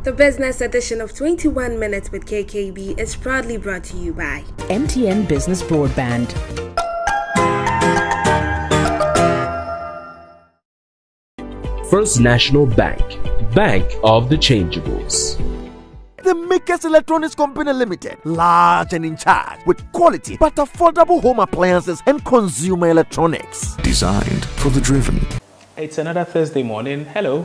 The business edition of 21 Minutes with KKB is proudly brought to you by MTN Business Broadband. First National Bank, Bank of the Changeables. The Makers Electronics Company Limited, large and in charge with quality but affordable home appliances and consumer electronics. Designed for the driven. It's another Thursday morning. Hello,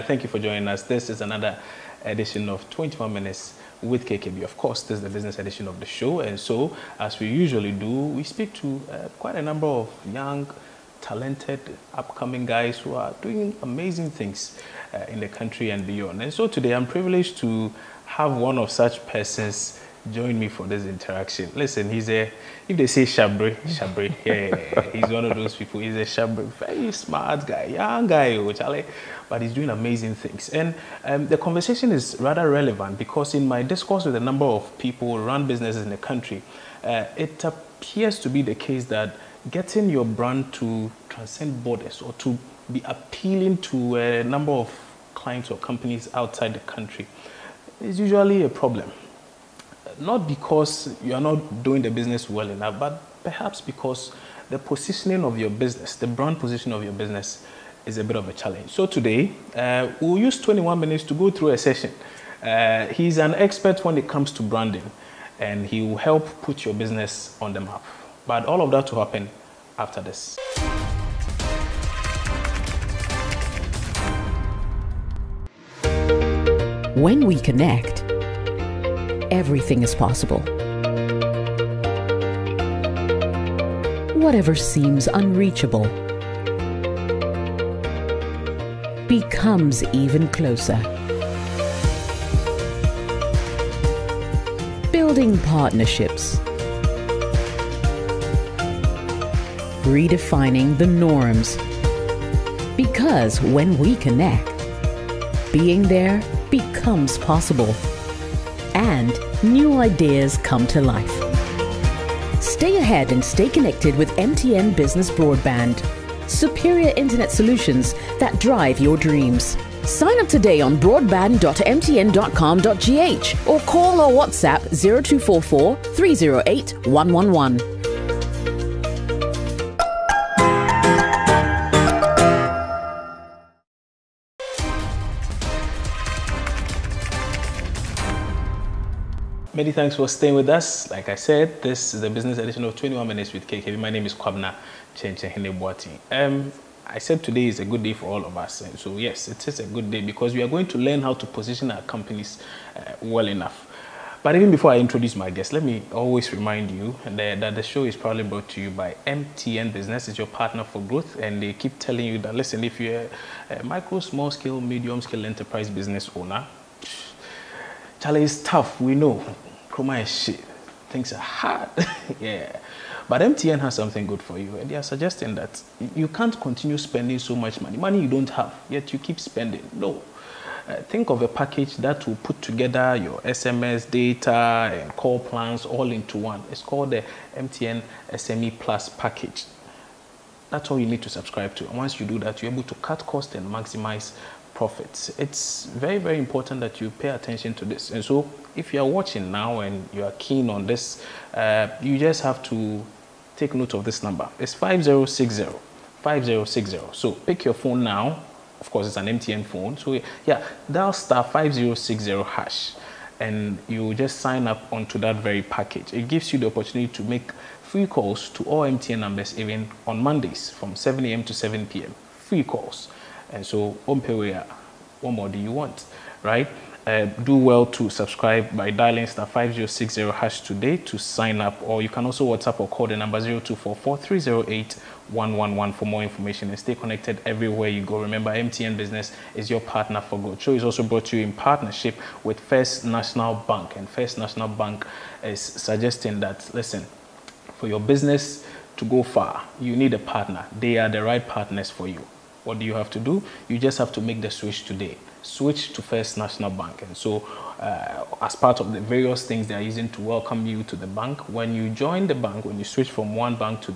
thank you for joining us. This is another edition of 21 Minutes with KKB. Of course, this is the business edition of the show, and so, as we usually do, we speak to quite a number of young, talented, upcoming guys who are doing amazing things in the country and beyond. And so today, I'm privileged to have one of such persons join me for this interaction. Listen, he's a, if they say Shabre, yeah, he's one of those people. He's a Shabre, very smart guy, young guy, but he's doing amazing things. And the conversation is rather relevant because in my discourse with a number of people who run businesses in the country, it appears to be the case that getting your brand to transcend borders or to be appealing to a number of clients or companies outside the country is usually a problem. Not because you are not doing the business well enough, but perhaps because the positioning of your business, the brand position of your business is a bit of a challenge. So today, we'll use 21 minutes to go through a session. He's an expert when it comes to branding, and he will help put your business on the map. But all of that will happen after this. When we connect, everything is possible. Whatever seems unreachable becomes even closer. Building partnerships, redefining the norms. Because when we connect, being there becomes possible. And new ideas come to life. Stay ahead and stay connected with MTN Business Broadband. Superior internet solutions that drive your dreams. Sign up today on broadband.mtn.com.gh or call or WhatsApp 0244 308 111. Many thanks for staying with us. Like I said, this is the business edition of 21 Minutes with KKB. My name is Kwabna Chencheheneboati. I said today is a good day for all of us. And so yes, it is a good day because we are going to learn how to position our companies well enough. But even before I introduce my guest, let me always remind you that the show is probably brought to you by MTN Business. It's your partner for growth, and they keep telling you that, listen, if you're a micro, small scale, medium scale enterprise business owner, Charlie, is tough, we know. Chroma is shit. Things are hard. Yeah. But MTN has something good for you. And they are suggesting that you can't continue spending so much money. Money you don't have, yet you keep spending. No. Think of a package that will put together your SMS, data, and call plans all into one. It's called the MTN SME Plus package. That's all you need to subscribe to. And once you do that, you're able to cut costs and maximize profits. It's very, very important that you pay attention to this. And so if you are watching now and you are keen on this, you just have to take note of this number. It's 5060. 5060. So pick your phone now. Of course, it's an MTN phone. So yeah, dial star 5060 hash and you just sign up onto that very package. It gives you the opportunity to make free calls to all MTN numbers even on Mondays from 7 a.m. to 7 p.m. Free calls. And so, what more do you want, right? Do well to subscribe by dialing star 5060 hash today to sign up, or you can also WhatsApp or call the number 0244 308 111 for more information and stay connected everywhere you go. Remember, MTN Business is your partner for growth. Show is also brought to you in partnership with First National Bank, and First National Bank is suggesting that, listen, for your business to go far, you need a partner. They are the right partners for you. What do you have to do? You just have to make the switch today. switch to First National Bank. And so as part of the various things they are using to welcome you to the bank, when you join the bank, when you switch from one bank to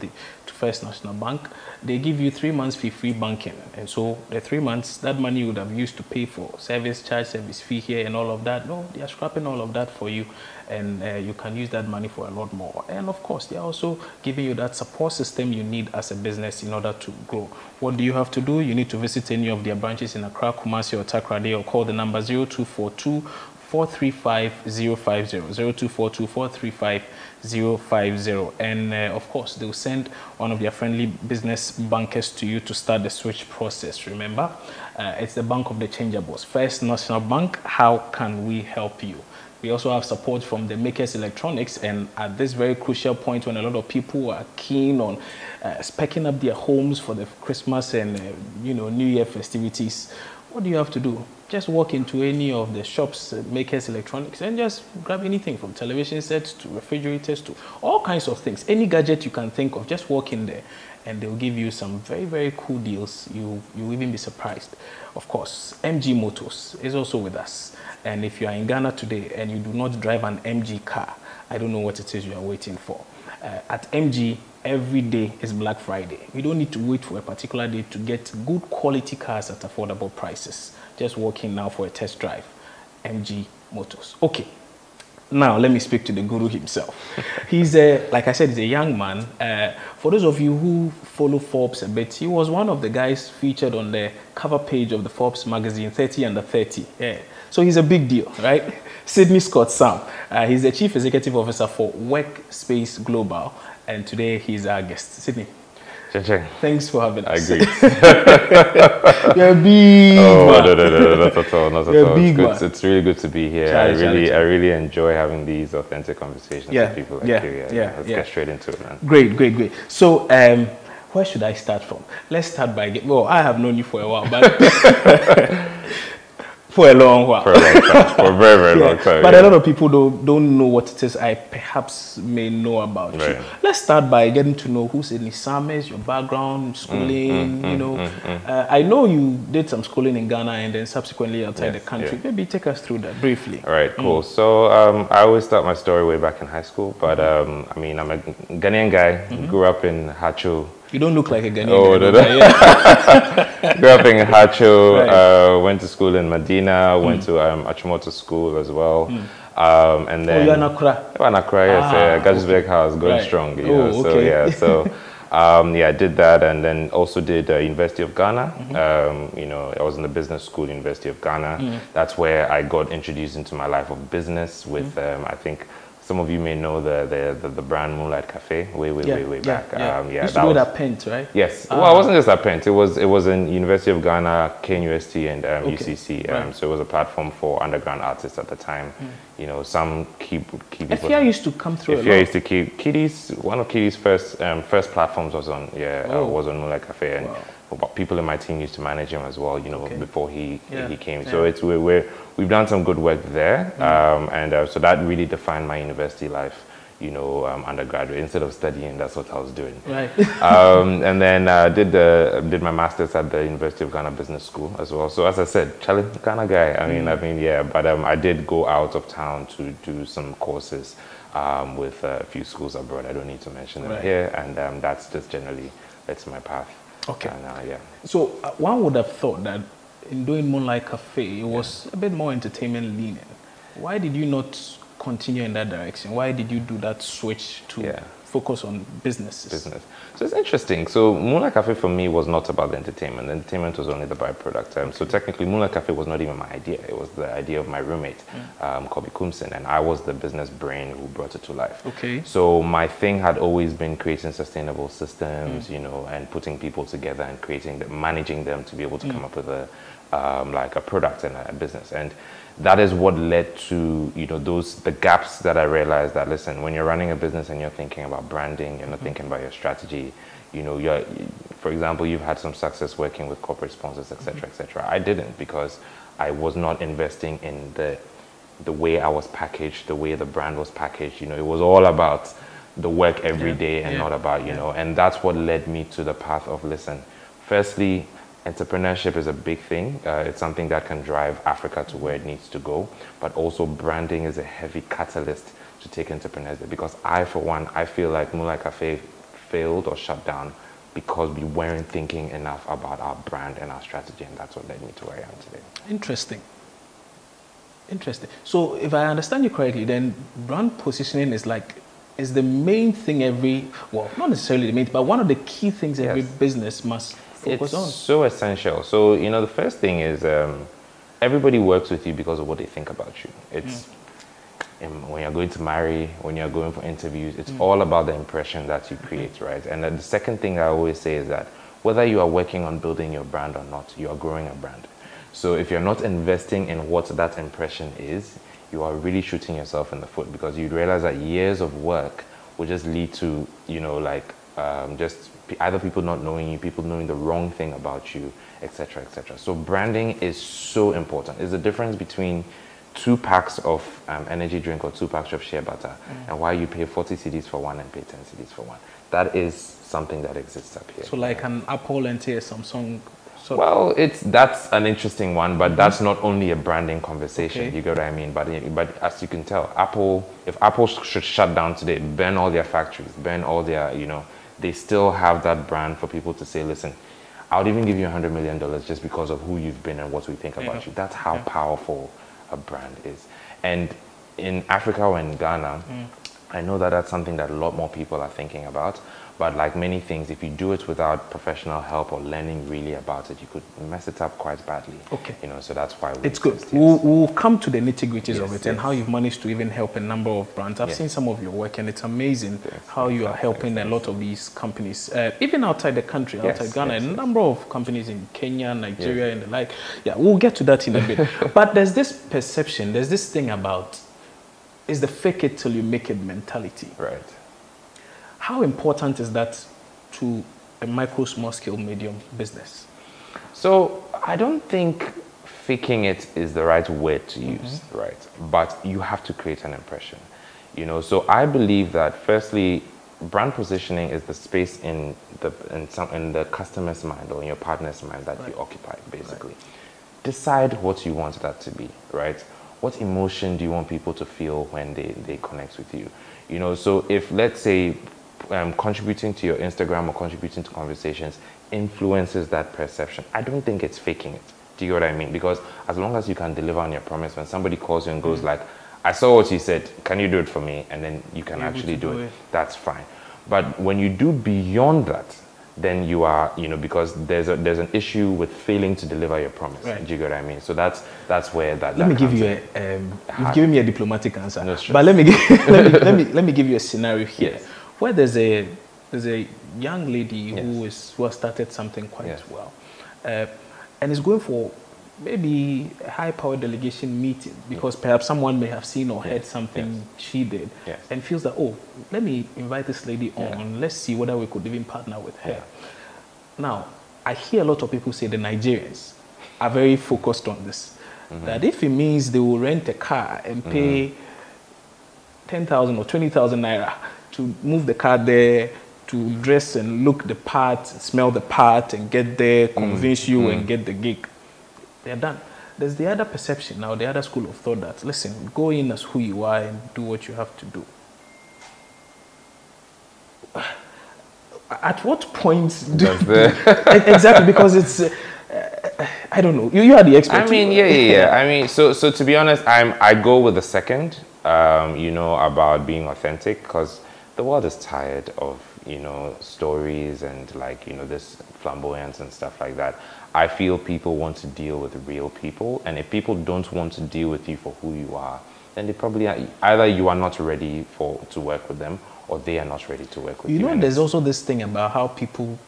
First National Bank, they give you 3 months free banking. And so the 3 months, that money you would have used to pay for service charge, service fee here and all of that, no, they are scrapping all of that for you, and you can use that money for a lot more. And of course, they are also giving you that support system you need as a business in order to grow. What do you have to do? You need to visit any of their branches in Accra, Kumasi, or Takoradi, or call the number 0242 435 050, 0242 435 050. And of course, they'll send one of their friendly business bankers to you to start the switch process. Remember, it's the bank of the changeables. First National Bank, how can we help you? We also have support from the Makers Electronics, and at this very crucial point when a lot of people are keen on speccing up their homes for the Christmas and New Year festivities, what do you have to do? Just walk into any of the shops, Makers Electronics, and just grab anything from television sets to refrigerators to all kinds of things. Any gadget you can think of, just walk in there and they'll give you some very, very cool deals. You'll even be surprised. Of course, MG Motors is also with us. And if you are in Ghana today and you do not drive an MG car, I don't know what it is you are waiting for. At MG, every day is Black Friday. You don't need to wait for a particular day to get good quality cars at affordable prices. Just walk in now for a test drive. MG Motors. Okay. Now, let me speak to the guru himself. He's like I said, he's a young man. For those of you who follow Forbes a bit, he was one of the guys featured on the cover page of the Forbes magazine, 30 Under 30. Yeah. So he's a big deal, right? Sydney Scott Sam. He's the Chief Executive Officer for Workspace Global, and today he's our guest. Sydney. Cheng. Thanks for having us. I agree. You're big. Oh, no, not at all, not at all. It's really good to be here. I really enjoy having these authentic conversations with people like you. Let's get straight into it, man. Great. So, where should I start from? Let's start by well, I have known you for a while, but for a long while. For a long time. For a very, very long time. But a lot of people don't know what it is I perhaps may know about you. Let's start by getting to know who's Sydney Sam is, your background, schooling, I know you did some schooling in Ghana and then subsequently outside the country. Maybe take us through that briefly. All right, cool. So I always start my story way back in high school, but I mean, I'm a Ghanaian guy, grew up in Hacho. You don't look like a Ghanaian. Oh, no. Grew up in Hacho, went to school in Medina, went to Achimota school as well. And then you're in Accra? I'm in Accra, yes. Gajusberg House, going strong. You know, okay. So I did that, and then also did University of Ghana. I was in the business school, University of Ghana. That's where I got introduced into my life of business with, I think, some of you may know the brand Moonlight Cafe way back. You used to do it at Pent, right? Yes. Well, it wasn't just at Pent. It was in University of Ghana, KNUST, and UCC. So it was a platform for underground artists at the time. You know, some key people. FIA used to come through. FIA used to keep Kiddies. One of Kiddies' first platforms was on was on Moonlight Cafe, and people in my team used to manage him as well. You know, before he came. So it's we've done some good work there, so that really defined my university life. You know, undergraduate. Instead of studying, that's what I was doing. Right. And then did my master's at the University of Ghana Business School as well. So as I said, Ghana guy. I mean, but I did go out of town to do some courses with a few schools abroad. I don't need to mention them here, and that's just generally my path. Okay. And, So one would have thought that in doing Moonlight Cafe, it was a bit more entertainment leaning. Why did you not continue in that direction? Why did you do that switch to focus on businesses? So it's interesting. So Moonlight Cafe for me was not about the entertainment. The entertainment was only the byproduct. So technically Moonlight Cafe was not even my idea. It was the idea of my roommate, Kobe Kumsin, and I was the business brain who brought it to life. Okay. So my thing had always been creating sustainable systems, you know, and putting people together and managing them to be able to come up with a product and a business. And that is what led to, you know, the gaps that I realized that, listen, when you're running a business and you're thinking about branding, you're not thinking about your strategy, you know, for example, you've had some success working with corporate sponsors, etc., etc. I didn't, because I was not investing in the way I was packaged, the way the brand was packaged. You know, it was all about the work every day and not about, you know, and that's what led me to the path of, listen, firstly, entrepreneurship is a big thing. It's something that can drive Africa to where it needs to go. But also branding is a heavy catalyst to take entrepreneurs there. Because I, for one, I feel like Moonlight Cafe failed or shut down because we weren't thinking enough about our brand and our strategy, and that's what led me to where I am today. Interesting. Interesting. So if I understand you correctly, then brand positioning is the main thing not necessarily the main, but one of the key things every business must focus on. It's so essential. So, the first thing is everybody works with you because of what they think about you. It's when you're going to marry, when you're going for interviews, it's all about the impression that you create, right? And the second thing I always say is that whether you are working on building your brand or not, you are growing a brand. So if you're not investing in what that impression is, you are really shooting yourself in the foot, because you'd realize that years of work will just lead to, just either people not knowing you, people knowing the wrong thing about you, etc., etc. So branding is so important. It's the difference between 2 packs of energy drink or 2 packs of shea butter, and why you pay 40 cedis for one and pay 10 cedis for one. That is something that exists up here. So like an Apple and say Samsung. Well, that's an interesting one, but that's not only a branding conversation. Okay. You get what I mean? But as you can tell, if Apple should shut down today, burn all their factories, burn all their, they still have that brand for people to say, listen, I would even give you $100 million just because of who you've been and what we think about you. That's how powerful a brand is. And in Africa or in Ghana, I know that that's something that a lot more people are thinking about. But like many things, if you do it without professional help or learning really about it, you could mess it up quite badly. Okay. So that's why it's good. We'll come to the nitty-gritties of it and how you've managed to even help a number of brands. I've seen some of your work, and it's amazing how you are helping a lot of these companies, even outside the country, outside Ghana, a number of companies in Kenya, Nigeria, and the like. Yeah, we'll get to that in a bit. But there's this perception, there's this thing about, is the fake it till you make it mentality. Right. How important is that to a micro, small scale, medium business? So I don't think faking it is the right word to use, right? But you have to create an impression, So I believe that firstly, brand positioning is the space in the customer's mind or in your partner's mind that you occupy, basically. Decide what you want that to be, right? What emotion do you want people to feel when they connect with you? So if, let's say, contributing to your Instagram or contributing to conversations influences that perception, I don't think it's faking it. Do you get what I mean? Because as long as you can deliver on your promise, when somebody calls you and goes like, I saw what you said, can you do it for me? And then you can actually do it. That's fine. But when you do beyond that, then you are, because there's an issue with failing to deliver your promise. Right. Do you get what I mean? So that's where that. Let me give you you've given me a diplomatic answer. No stress. But let me give you a scenario here. Yes. Where there's a young lady who has started something quite well, and is going for maybe a high-power delegation meeting because perhaps someone may have seen or heard something she did, and feels that, oh, let me invite this lady on. Let's see whether we could even partner with her. Now, I hear a lot of people say the Nigerians are very focused on this. That if it means they will rent a car and pay 10,000 or 20,000 naira to move the car there, to dress and look the part, smell the part, and get there, convince you and get the gig, they're done. There's the other perception now, the other school of thought that, listen, go in as who you are and do what you have to do. At what point do exactly, because it's I don't know. You are the expert. I mean, yeah. I mean, so to be honest, I go with the second. About being authentic, because the world is tired of stories and this flamboyance and stuff like that. I feel people want to deal with real people, and if people don't want to deal with you for who you are, then they probably are, either you are not ready to work with them, or they are not ready to work with you. There's also this thing about how people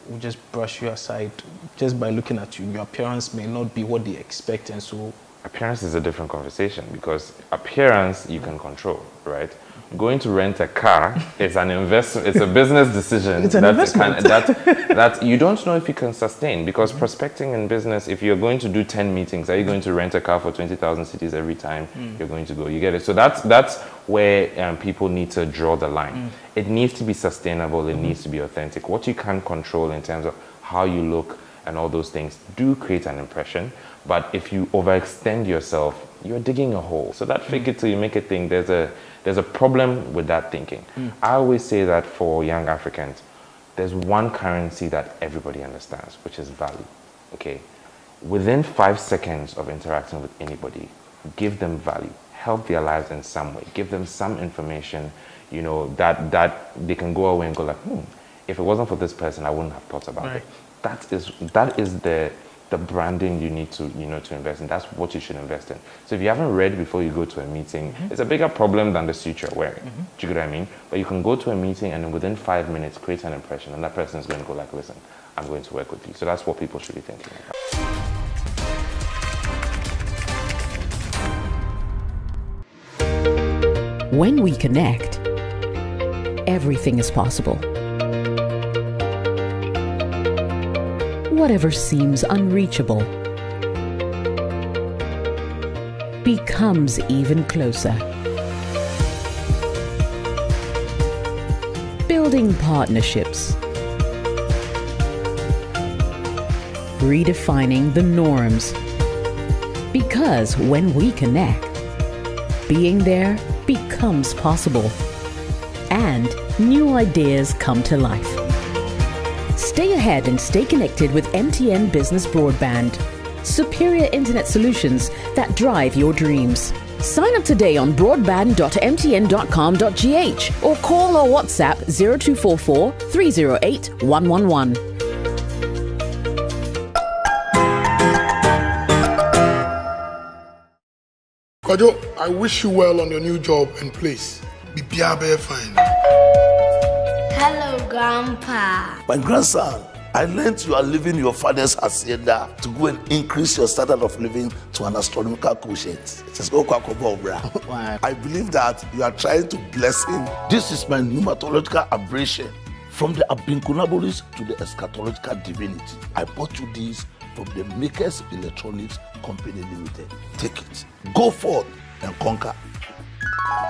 will just brush you aside just by looking at you. Your appearance may not be what they expect, and so appearance is a different conversation, because appearance you can control, right? Going to rent a car is an investment. It's a business decision. It's an investment. That you don't know if you can sustain, because prospecting in business, if you're going to do 10 meetings, are you going to rent a car for 20,000 cedis every time you're going to go? You get it? So that's where people need to draw the line. It needs to be sustainable. It needs to be authentic. What you can control in terms of how you look, and all those things do create an impression. But if you overextend yourself, you're digging a hole. So that fake it till you make it thing, there's a problem with that thinking. I always say that for young Africans, there's one currency that everybody understands, which is value. Okay, within 5 seconds of interacting with anybody, give them value, help their lives in some way, give them some information, you know, that they can go away and go like, if it wasn't for this person, I wouldn't have thought about it. That is the branding you need to, you know, to invest in. That's what you should invest in. So if you haven't read before you go to a meeting, it's a bigger problem than the suit you're wearing. Do you get what I mean? But you can go to a meeting and then within 5 minutes create an impression, and that person is going to go like, listen, I'm going to work with you. So that's what people should be thinking about. When we connect, everything is possible. Whatever seems unreachable becomes even closer. Building partnerships, redefining the norms. Because when we connect, being there becomes possible, and new ideas come to life. Stay ahead and stay connected with MTN Business Broadband. Superior internet solutions that drive your dreams. Sign up today on broadband.mtn.com.gh or call or WhatsApp 0244 308 111. Kwajo, I wish you well on your new job and place. Be fine. Hello, Grandpa. My grandson, I learned you are leaving your father's hacienda to go and increase your standard of living to an astronomical quotient. I believe that you are trying to bless him. This is my pneumatological aberration. From the Abinkunabolis to the eschatological divinity. I bought you these from the Makers Electronics Company Limited. Take it. Go forth and conquer.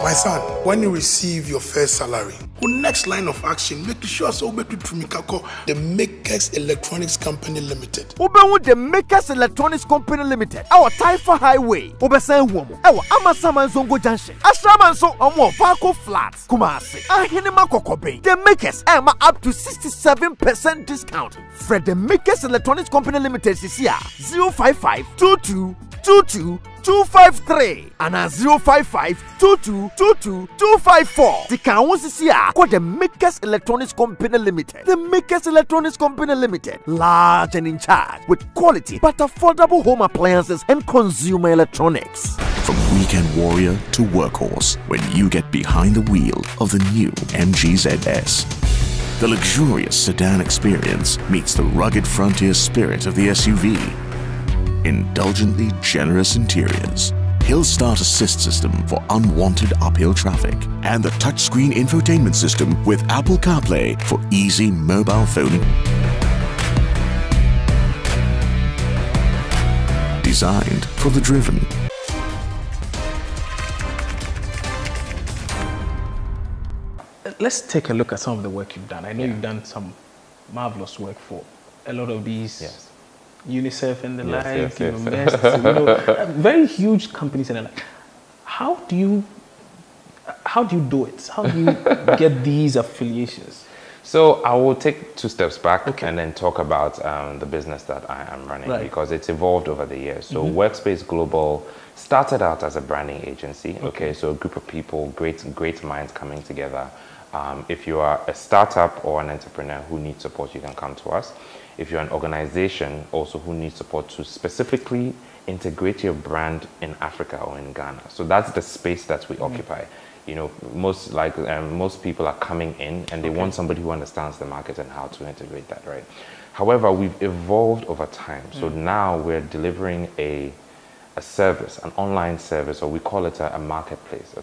My son, when you receive your first salary, the next line of action, make sure so the Makers Electronics Company Limited. The Makers Electronics Company Limited. Our Taifa Highway. Obesan Womo. Our Amasaman Zongo Junction. Ashraman so Omo Vaco Flats. Kumasi. Ahinema Kokobe. The Makers Emma up to 67% discount. Fred the Makers Electronics Company Limited is here. 055 22 22 253 and 055 22 22 254. The Kaunsi is here. Called the Makers Electronics Company Limited. The Makers Electronics Company Limited. Large and in charge with quality but affordable home appliances and consumer electronics. From weekend warrior to workhorse, when you get behind the wheel of the new MG ZS. The luxurious sedan experience meets the rugged frontier spirit of the SUV. Indulgently generous interiors, hill start assist system for unwanted uphill traffic, and the touchscreen infotainment system with Apple CarPlay for easy mobile phone. Designed for the driven. Let's take a look at some of the work you've done. I know you've done some marvelous work for a lot of these UNICEF and the like, you know, very huge companies and the like. How do you do it? How do you get these affiliations? So I will take 2 steps back and then talk about the business that I am running because it's evolved over the years. So Workspace Global started out as a branding agency. So a group of people, great minds coming together. If you are a startup or an entrepreneur who needs support, you can come to us. If you're an organization also who needs support to specifically integrate your brand in Africa or in Ghana. So that's the space that we occupy. You know, most people are coming in and they want somebody who understands the market and how to integrate that, right? However, we've evolved over time. So now we're delivering a service, an online service, or we call it a marketplace,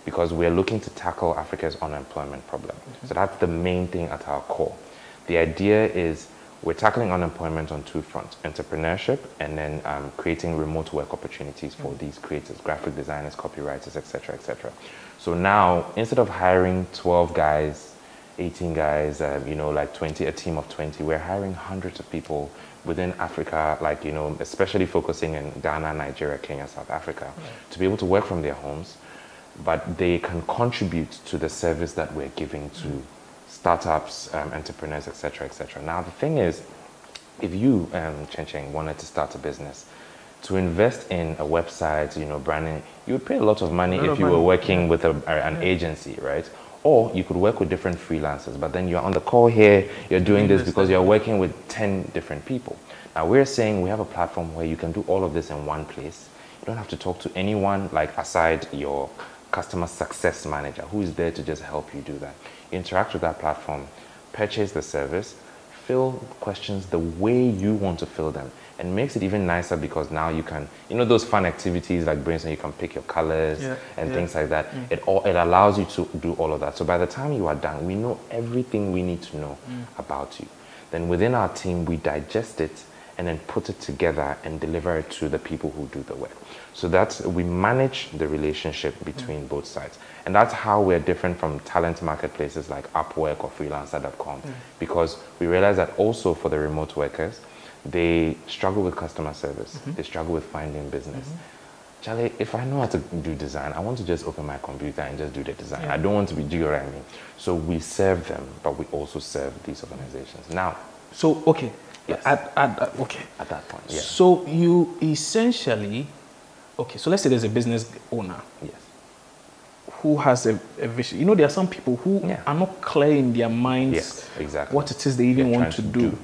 because we're looking to tackle Africa's unemployment problem. So that's the main thing at our core. The idea is we're tackling unemployment on 2 fronts, entrepreneurship and then creating remote work opportunities for these creators, graphic designers, copywriters, etc., etc. So now, instead of hiring 12 guys, 18 guys, you know, like 20, a team of 20, we're hiring hundreds of people within Africa, like, you know, especially focusing in Ghana, Nigeria, Kenya, South Africa, to be able to work from their homes, but they can contribute to the service that we're giving to startups, entrepreneurs, etc., etc. Now, the thing is, if you, Chen, wanted to start a business, to invest in a website, you know, branding, you would pay a lot of money if you were working with an agency, right? Or you could work with different freelancers, but then you're on the call here, you're doing this because you're working with 10 different people. Now, we're saying we have a platform where you can do all of this in one place. You don't have to talk to anyone, like, aside your customer success manager, who is there to just help you do that. You interact with that platform, purchase the service, fill questions the way you want to fill them, and makes it even nicer because now you can, you know, those fun activities like brainstorming, you can pick your colors and things like that. It allows you to do all of that. So by the time you are done, we know everything we need to know about you. Then within our team, we digest it and then put it together and deliver it to the people who do the work. So that's, we manage the relationship between both sides. And that's how we're different from talent marketplaces like Upwork or freelancer.com, because we realize that also for the remote workers, they struggle with customer service. They struggle with finding business. Charlie, if I know how to do design, I want to just open my computer and just do the design. I don't want to be, do you know what I mean? So we serve them, but we also serve these organizations. Now, so, okay. Yes. At that point, yeah. So you essentially, okay, so let's say there's a business owner. Yes. Who has a vision. You know, there are some people who are not clear in their minds what it is they even want to do.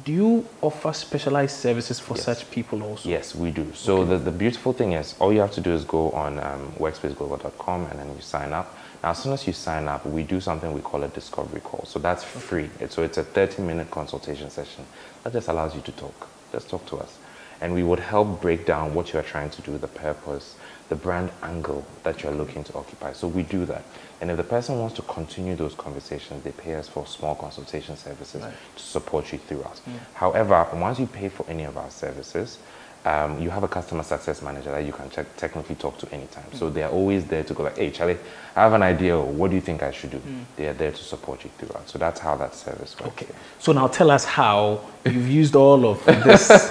Do you offer specialized services for such people also? Yes, we do. So the beautiful thing is, all you have to do is go on workspaceglobal.com and then you sign up. Now, as soon as you sign up, we do something we call a discovery call. So that's free. So it's a 30-minute consultation session that just allows you to talk. Just talk to us. And we would help break down what you are trying to do, the purpose, the brand angle that you're looking to occupy. So we do that. And if the person wants to continue those conversations, they pay us for small consultation services to support you throughout. However, once you pay for any of our services, you have a customer success manager that you can technically talk to anytime. So they're always there to go like, hey, Charlie, I have an idea. What do you think I should do? They are there to support you throughout. So that's how that service works. Okay. So now tell us how you've used all of this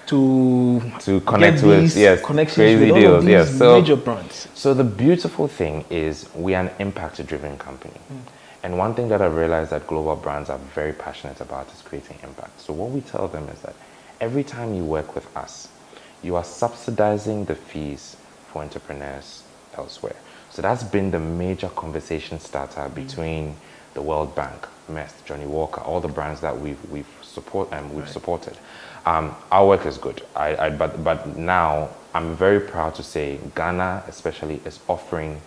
to connect with connections crazy with deals. All of these major brands. So the beautiful thing is we are an impact-driven company. And one thing that I've realized that global brands are very passionate about is creating impact. So what we tell them is that every time you work with us, you are subsidizing the fees for entrepreneurs elsewhere. So that's been the major conversation starter between the World Bank, Mest, Johnny Walker, all the brands that we've supported. Our work is good, but now I'm very proud to say Ghana especially is offering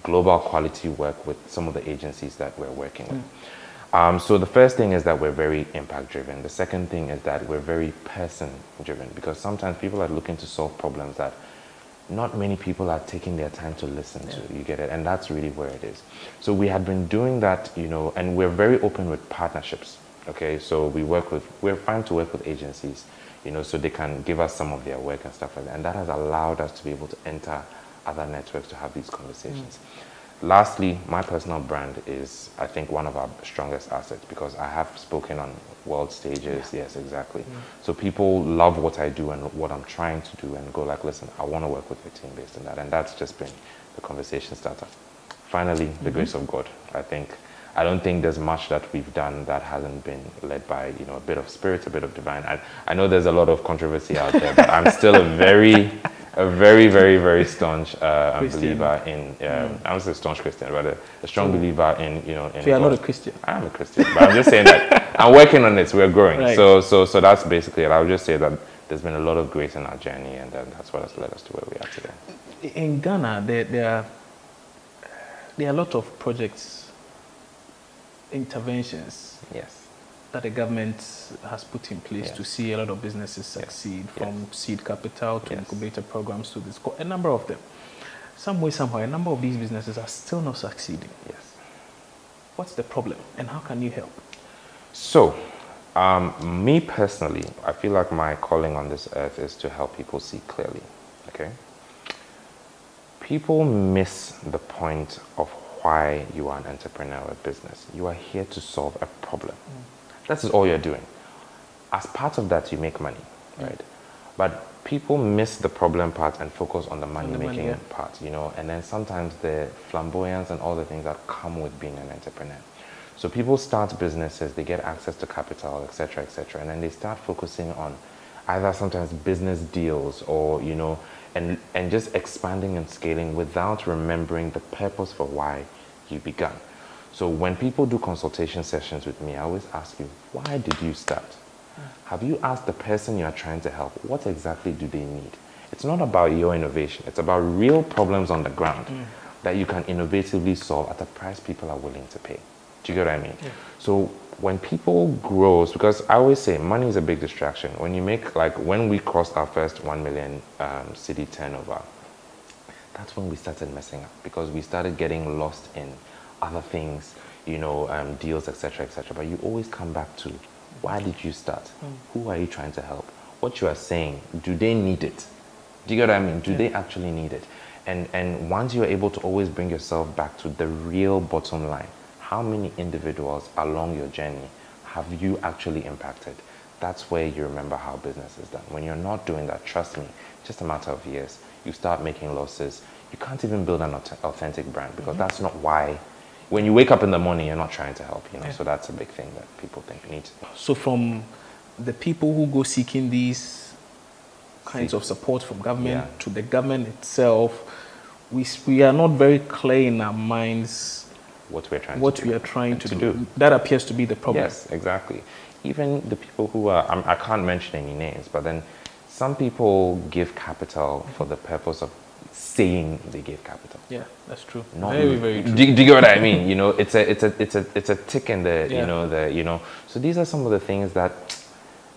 global quality work with some of the agencies that we're working with. So the first thing is that we're very impact driven. The second thing is that we're very person driven, because sometimes people are looking to solve problems that not many people are taking their time to listen to. You get it? And that's really where it is. So we had been doing that, you know, and we're very open with partnerships. Okay, so we're fine to work with agencies, you know, so they can give us some of their work and stuff like that. And that has allowed us to be able to enter other networks to have these conversations. Lastly, my personal brand is, I think, one of our strongest assets, because I have spoken on world stages. Yes, exactly. So people love what I do and what I'm trying to do and go like, listen, I want to work with your team based on that. And that's just been the conversation starter. Finally, the grace of God. I don't think there's much that we've done that hasn't been led by, you know, a bit of spirit, a bit of divine. I know there's a lot of controversy out there, but I'm still a very, very staunch believer in, I don't say staunch Christian, but a strong believer in, you know. In so you're not a Christian? I am a Christian, but I'm just saying that I'm working on it, so we're growing. Right. So that's basically it. I would just say that there's been a lot of grace in our journey, and that's what has led us to where we are today. In Ghana, there are a lot of projects, interventions that the government has put in place to see a lot of businesses succeed, from seed capital to incubator programs to this, a number of them. Some way, somehow, a number of these businesses are still not succeeding. What's the problem, and how can you help? So, me personally, I feel like my calling on this earth is to help people see clearly, okay? People miss the point of why you are an entrepreneur or business. You are here to solve a problem. That is all you're doing. as part of that, you make money, right? But people miss the problem part and focus on the money-making part, you know, and then sometimes the flamboyance and all the things that come with being an entrepreneur. So people start businesses, they get access to capital, etc., and then they start focusing on either sometimes business deals or, you know, and just expanding and scaling without remembering the purpose for why you began. So when people do consultation sessions with me, I always ask you, why did you start? Have you asked the person you are trying to help, what exactly do they need? It's not about your innovation. It's about real problems on the ground that you can innovatively solve at a price people are willing to pay. Do you get what I mean? Yeah. So when people grow, because I always say money is a big distraction. When you make, like when we crossed our first 1 million city turnover, that's when we started messing up because we started getting lost in other things, you know, deals, etc., But you always come back to, why did you start? Who are you trying to help? What you are saying, do they need it? Do you get what I mean? Do they actually need it? And once you're able to always bring yourself back to the real bottom line, how many individuals along your journey have you actually impacted? That's where you remember how business is done. When you're not doing that, trust me, just a matter of years, you start making losses. You can't even build an authentic brand because that's not why. When you wake up in the morning, you're not trying to help, you know. So that's a big thing that people think needs. So from the people who go seeking these kinds of support from government to the government itself, we are not very clear in our minds what we are trying to do. That appears to be the problem. Yes, exactly. Even the people who are, I can't mention any names, but then some people give capital for the purpose of saying they gave capital. Yeah, that's true. Not very, very true. Do you get what I mean? You know, it's a tick in the you know. So these are some of the things that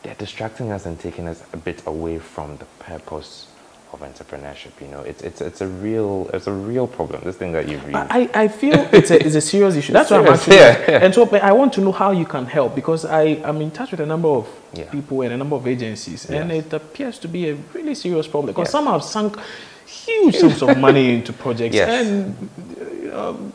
they're distracting us and taking us a bit away from the purpose of entrepreneurship. You know, it's a real problem. This thing that you read. I feel it's a serious issue. That's why I'm actually and so I want to know how you can help because I'm in touch with a number of people and a number of agencies, and it appears to be a really serious problem because some have sunk huge sums of money into projects, and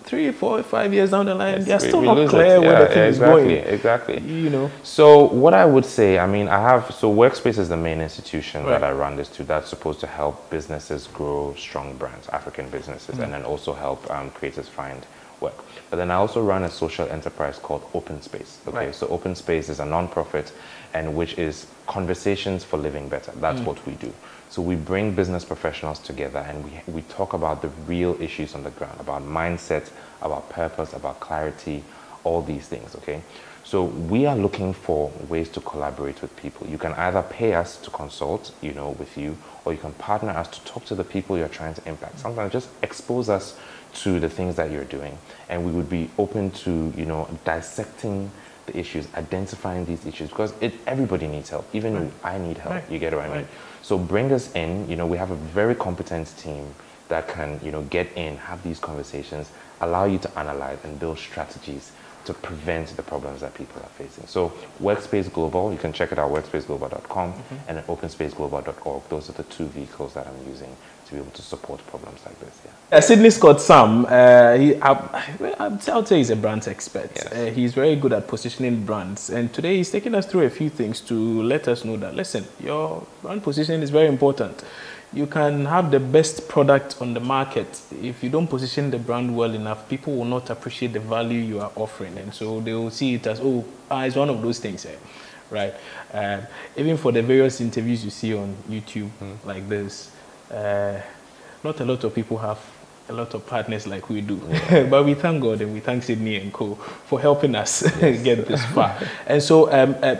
3, 4, 5 years down the line, they're still not clear where the thing is going. Exactly. You know. So what I would say, I mean, Workspace is the main institution that I run this to. That's supposed to help businesses grow strong brands, African businesses, and then also help creators find work. But then I also run a social enterprise called Open Space. Okay, so Open Space is a non-profit, and which is conversations for living better. That's what we do. So we bring business professionals together and we talk about the real issues on the ground, about mindset, about purpose, about clarity, all these things, okay? So we are looking for ways to collaborate with people. You can either pay us to consult, you know, with you, or you can partner us to talk to the people you're trying to impact. Sometimes just expose us to the things that you're doing, and we would be open to, you know, dissecting the issues, identifying these issues, because everybody needs help. Even I need help. You get what I mean? So bring us in. You know, we have a very competent team that can, you know, get in, have these conversations, allow you to analyze and build strategies to prevent the problems that people are facing. So Workspace Global, you can check it out, workspaceglobal.com and then openspaceglobal.org. Those are the two vehicles that I'm using to be able to support problems like this. Sydney Scott Sam, I'll say he's a brand expert. Yes. He's very good at positioning brands. And today he's taking us through a few things to let us know that, listen, your brand positioning is very important. You can have the best product on the market. If you don't position the brand well enough, people will not appreciate the value you are offering. And so they will see it as, it's one of those things, right? Even for the various interviews you see on YouTube like this, not a lot of people have a lot of partners like we do. But we thank God and we thank Sydney and Co. for helping us get this far. And so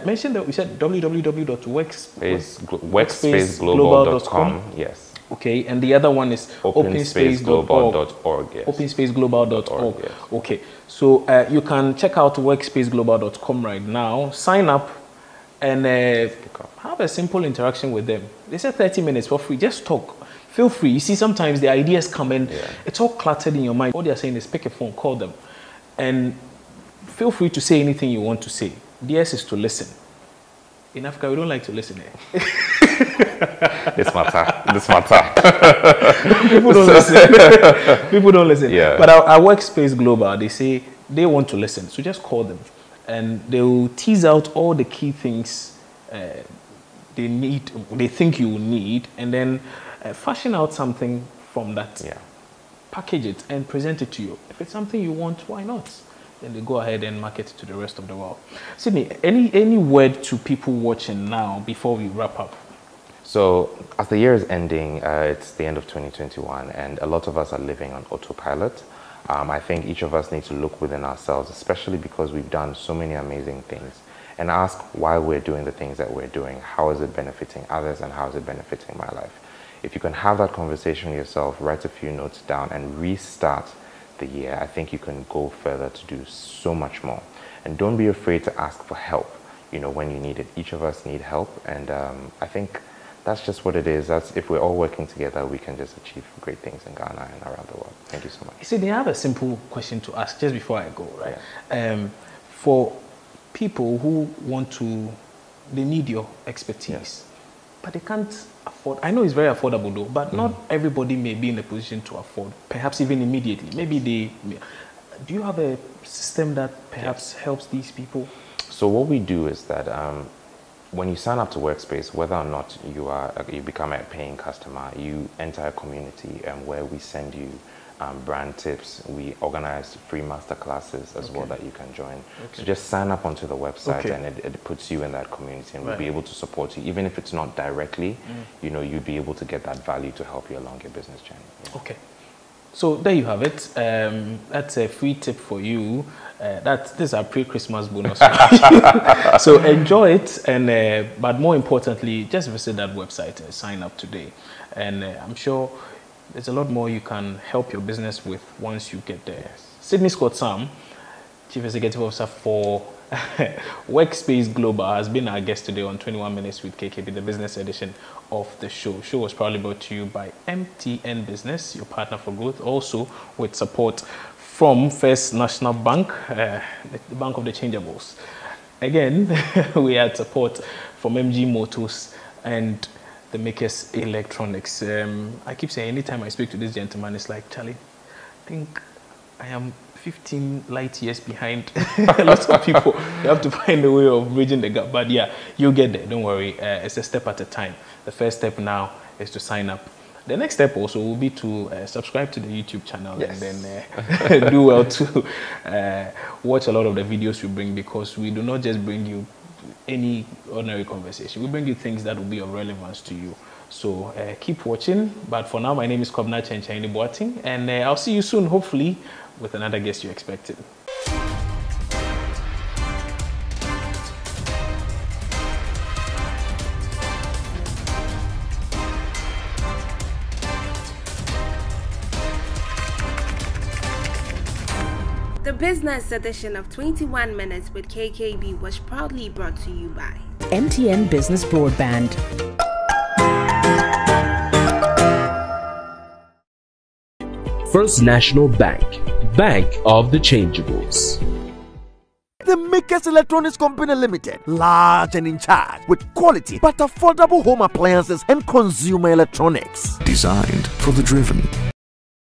mention that we said www.workspaceglobal.com. Yes. Okay, and the other one is openspaceglobal.org. Yes. Openspaceglobal.org. Yes. Okay, so you can check out workspaceglobal.com right now, sign up, and have a simple interaction with them. They say 30 minutes for free. Just talk. Feel free. You see, sometimes the ideas come and it's all cluttered in your mind. All they're saying is pick a phone, call them, and feel free to say anything you want to say. Theirs is to listen. In Africa, we don't like to listen. It's matter. People don't listen. People don't listen. Yeah. But our Workspace Global, they say they want to listen. So just call them, and they will tease out all the key things they think you will need, and then fashion out something from that, package it and present it to you. If it's something you want, why not? Then they go ahead and market it to the rest of the world. Sydney, any word to people watching now before we wrap up? So as the year is ending, it's the end of 2021, and a lot of us are living on autopilot. I think each of us needs to look within ourselves, especially because we've done so many amazing things, and ask why we're doing the things that we're doing. How is it benefiting others, and how is it benefiting my life? If you can have that conversation with yourself, write a few notes down, and restart the year, I think you can go further to do so much more. And don't be afraid to ask for help, you know, when you need it. Each of us need help, and I think that's just what it is. That's, if we're all working together, we can just achieve great things in Ghana and around the world. Thank you so much. See, I have a simple question to ask just before I go, right? Yeah. For people who want to, they need your expertise, but they can't afford. I know it's very affordable though, but not everybody may be in a position to afford, perhaps even immediately. Maybe do you have a system that perhaps helps these people? So what we do is that when you sign up to Workspace, whether or not you become a paying customer, you enter a community where we send you brand tips. We organize free masterclasses as well that you can join. So just sign up onto the website and it puts you in that community, and we'll be able to support you. Even if it's not directly, you know, you'd be able to get that value to help you along your business journey. Yeah. Okay. So there you have it. That's a free tip for you. This is our pre-Christmas bonus. So enjoy it, and but more importantly, just visit that website and sign up today. And I'm sure there's a lot more you can help your business with once you get there. Sydney Scott Sam, Chief Executive Officer for Workspace Global, has been our guest today on 21 Minutes with KKB, the business edition of the show. The show was proudly brought to you by MTN Business, your partner for growth, also with support from First National Bank, the Bank of the Changeables. Again, we had support from MG Motors and the Makers Electronics. I keep saying anytime I speak to this gentleman, it's like, Charlie, I think I am 15 light years behind lots of people. You have to find a way of bridging the gap. But yeah, you'll get there. Don't worry. It's a step at a time. The first step now is to sign up. The next step also will be to subscribe to the YouTube channel and then do well to watch a lot of the videos we bring, because we do not just bring you any ordinary conversation. We bring you things that will be of relevance to you. So keep watching. But for now, my name is Kwabena Hineboating, and I'll see you soon, hopefully, with another guest you expected. The business edition of 21 Minutes with KKB was proudly brought to you by MTN Business Broadband. First National Bank, Bank of the Changeables. The Makers Electronics Company Limited, large and in charge with quality but affordable home appliances and consumer electronics. Designed for the driven,